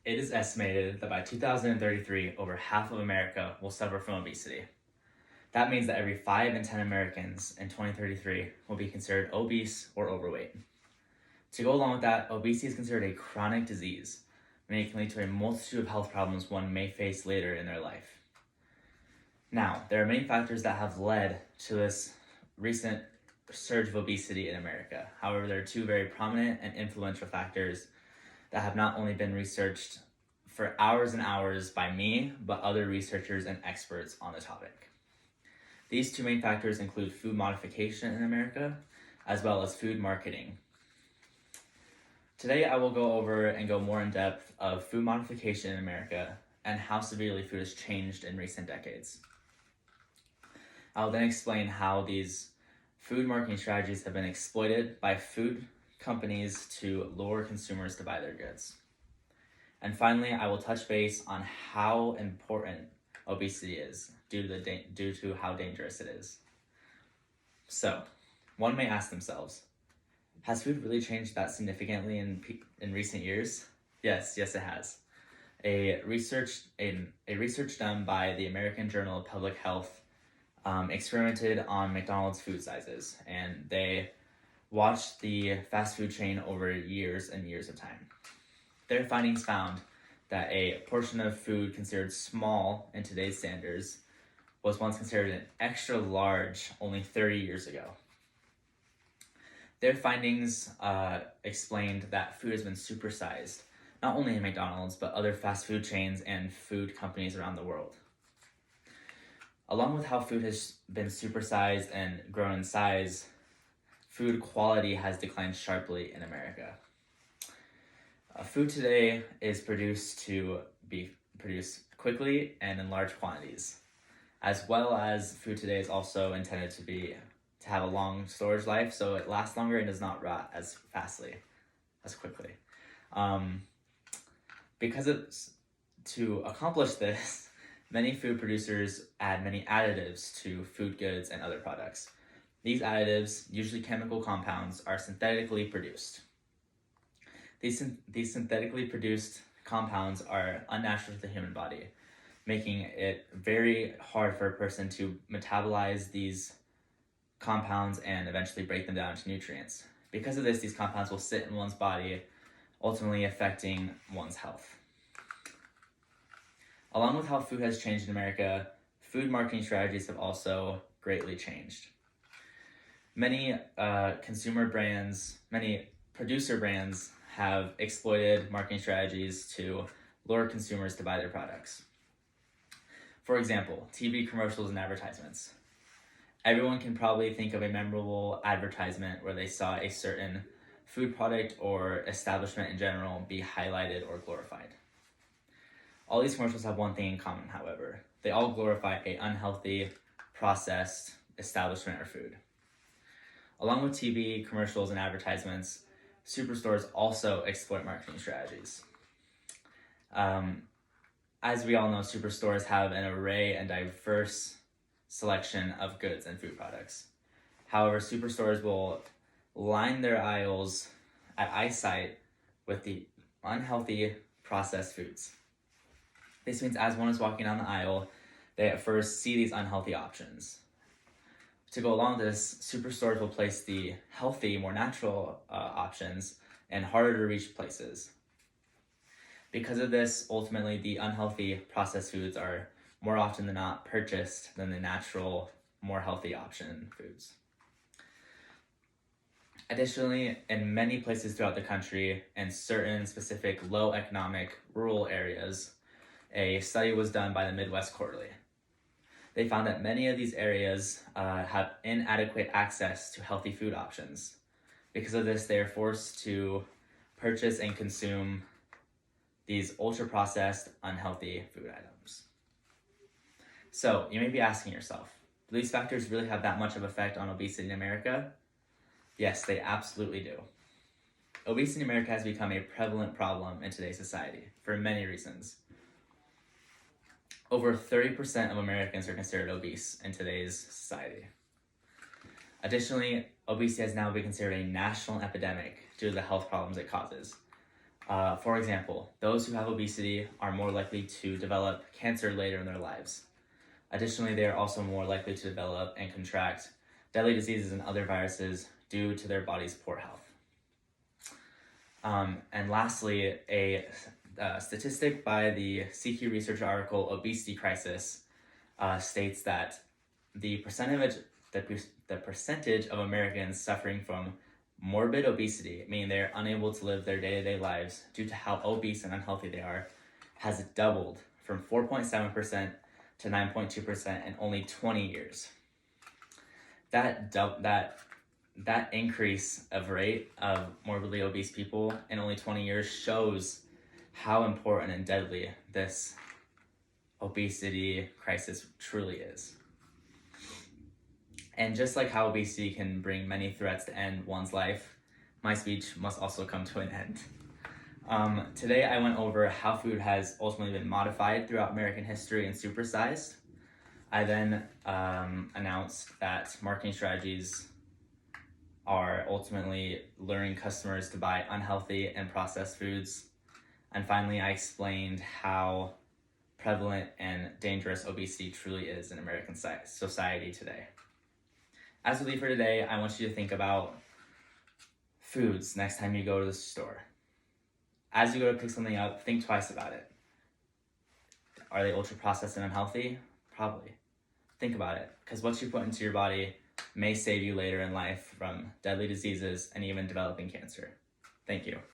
It is estimated that by 2033, over half of America will suffer from obesity. That means that every 5 in 10 Americans in 2033 will be considered obese or overweight. To go along with that, obesity is considered a chronic disease, meaning it can lead to a multitude of health problems one may face later in their life. Now, there are many factors that have led to this recent surge of obesity in America. However, there are two very prominent and influential factors that have not only been researched for hours and hours by me, but other researchers and experts on the topic. These two main factors include food modification in America, as well as food marketing. Today, I will go over and go more in depth of food modification in America and how severely food has changed in recent decades. I'll then explain how these food marketing strategies have been exploited by food companies to lure consumers to buy their goods. And finally, I will touch base on how important obesity is due to how dangerous it is. So, one may ask themselves, has food really changed that significantly in recent years? Yes, it has. A research done by the American Journal of Public Health experimented on McDonald's food sizes, and they watched the fast food chain over years and years of time. Their findings found that a portion of food considered small in today's standards was once considered an extra large only 30 years ago. Their findings explained that food has been supersized, not only in McDonald's, but other fast food chains and food companies around the world. Along with how food has been supersized and grown in size, food quality has declined sharply in America. Food today is produced to be produced quickly and in large quantities, as well as food today is also intended to have a long storage life, so it lasts longer and does not rot as quickly. To accomplish this, many food producers add many additives to food goods and other products. These additives, usually chemical compounds, are synthetically produced. These synthetically produced compounds are unnatural to the human body, making it very hard for a person to metabolize these compounds and eventually break them down into nutrients. Because of this, these compounds will sit in one's body, ultimately affecting one's health. Along with how food has changed in America, food marketing strategies have also greatly changed. Many producer brands have exploited marketing strategies to lure consumers to buy their products. For example, TV commercials and advertisements. Everyone can probably think of a memorable advertisement where they saw a certain food product or establishment in general be highlighted or glorified. All these commercials have one thing in common, however. They all glorify an unhealthy, processed establishment or food. Along with TV, commercials, and advertisements, superstores also exploit marketing strategies. As we all know, superstores have an array and diverse selection of goods and food products. However, superstores will line their aisles at eyesight with the unhealthy processed foods. This means as one is walking down the aisle, they at first see these unhealthy options. To go along with this, superstores will place the healthy, more natural options in harder to reach places. Because of this, ultimately, the unhealthy processed foods are more often than not purchased than the natural, more healthy option foods. Additionally, in many places throughout the country and certain specific low economic rural areas, a study was done by the Midwest Quarterly. They found that many of these areas have inadequate access to healthy food options. Because of this, they are forced to purchase and consume these ultra-processed, unhealthy food items. So, you may be asking yourself, do these factors really have that much of an effect on obesity in America? Yes, they absolutely do. Obesity in America has become a prevalent problem in today's society for many reasons. Over 30% of Americans are considered obese in today's society. Additionally, obesity has now been considered a national epidemic due to the health problems it causes. For example, those who have obesity are more likely to develop cancer later in their lives. Additionally, they are also more likely to develop and contract deadly diseases and other viruses due to their body's poor health. And lastly, a statistic by the CQ research article Obesity Crisis states that the percentage of Americans suffering from morbid obesity, meaning they're unable to live their day-to-day lives due to how obese and unhealthy they are, has doubled from 4.7% to 9.2% in only 20 years. That increase of rate of morbidly obese people in only 20 years shows how important and deadly this obesity crisis truly is. And just like how obesity can bring many threats to end one's life, my speech must also come to an end. Today I went over how food has ultimately been modified throughout American history and supersized. I then announced that marketing strategies are ultimately luring customers to buy unhealthy and processed foods. And finally, I explained how prevalent and dangerous obesity truly is in American society today. As we leave for today, I want you to think about foods next time you go to the store. As you go to pick something up, think twice about it. Are they ultra processed and unhealthy? Probably. Think about it, because what you put into your body may save you later in life from deadly diseases and even developing cancer. Thank you.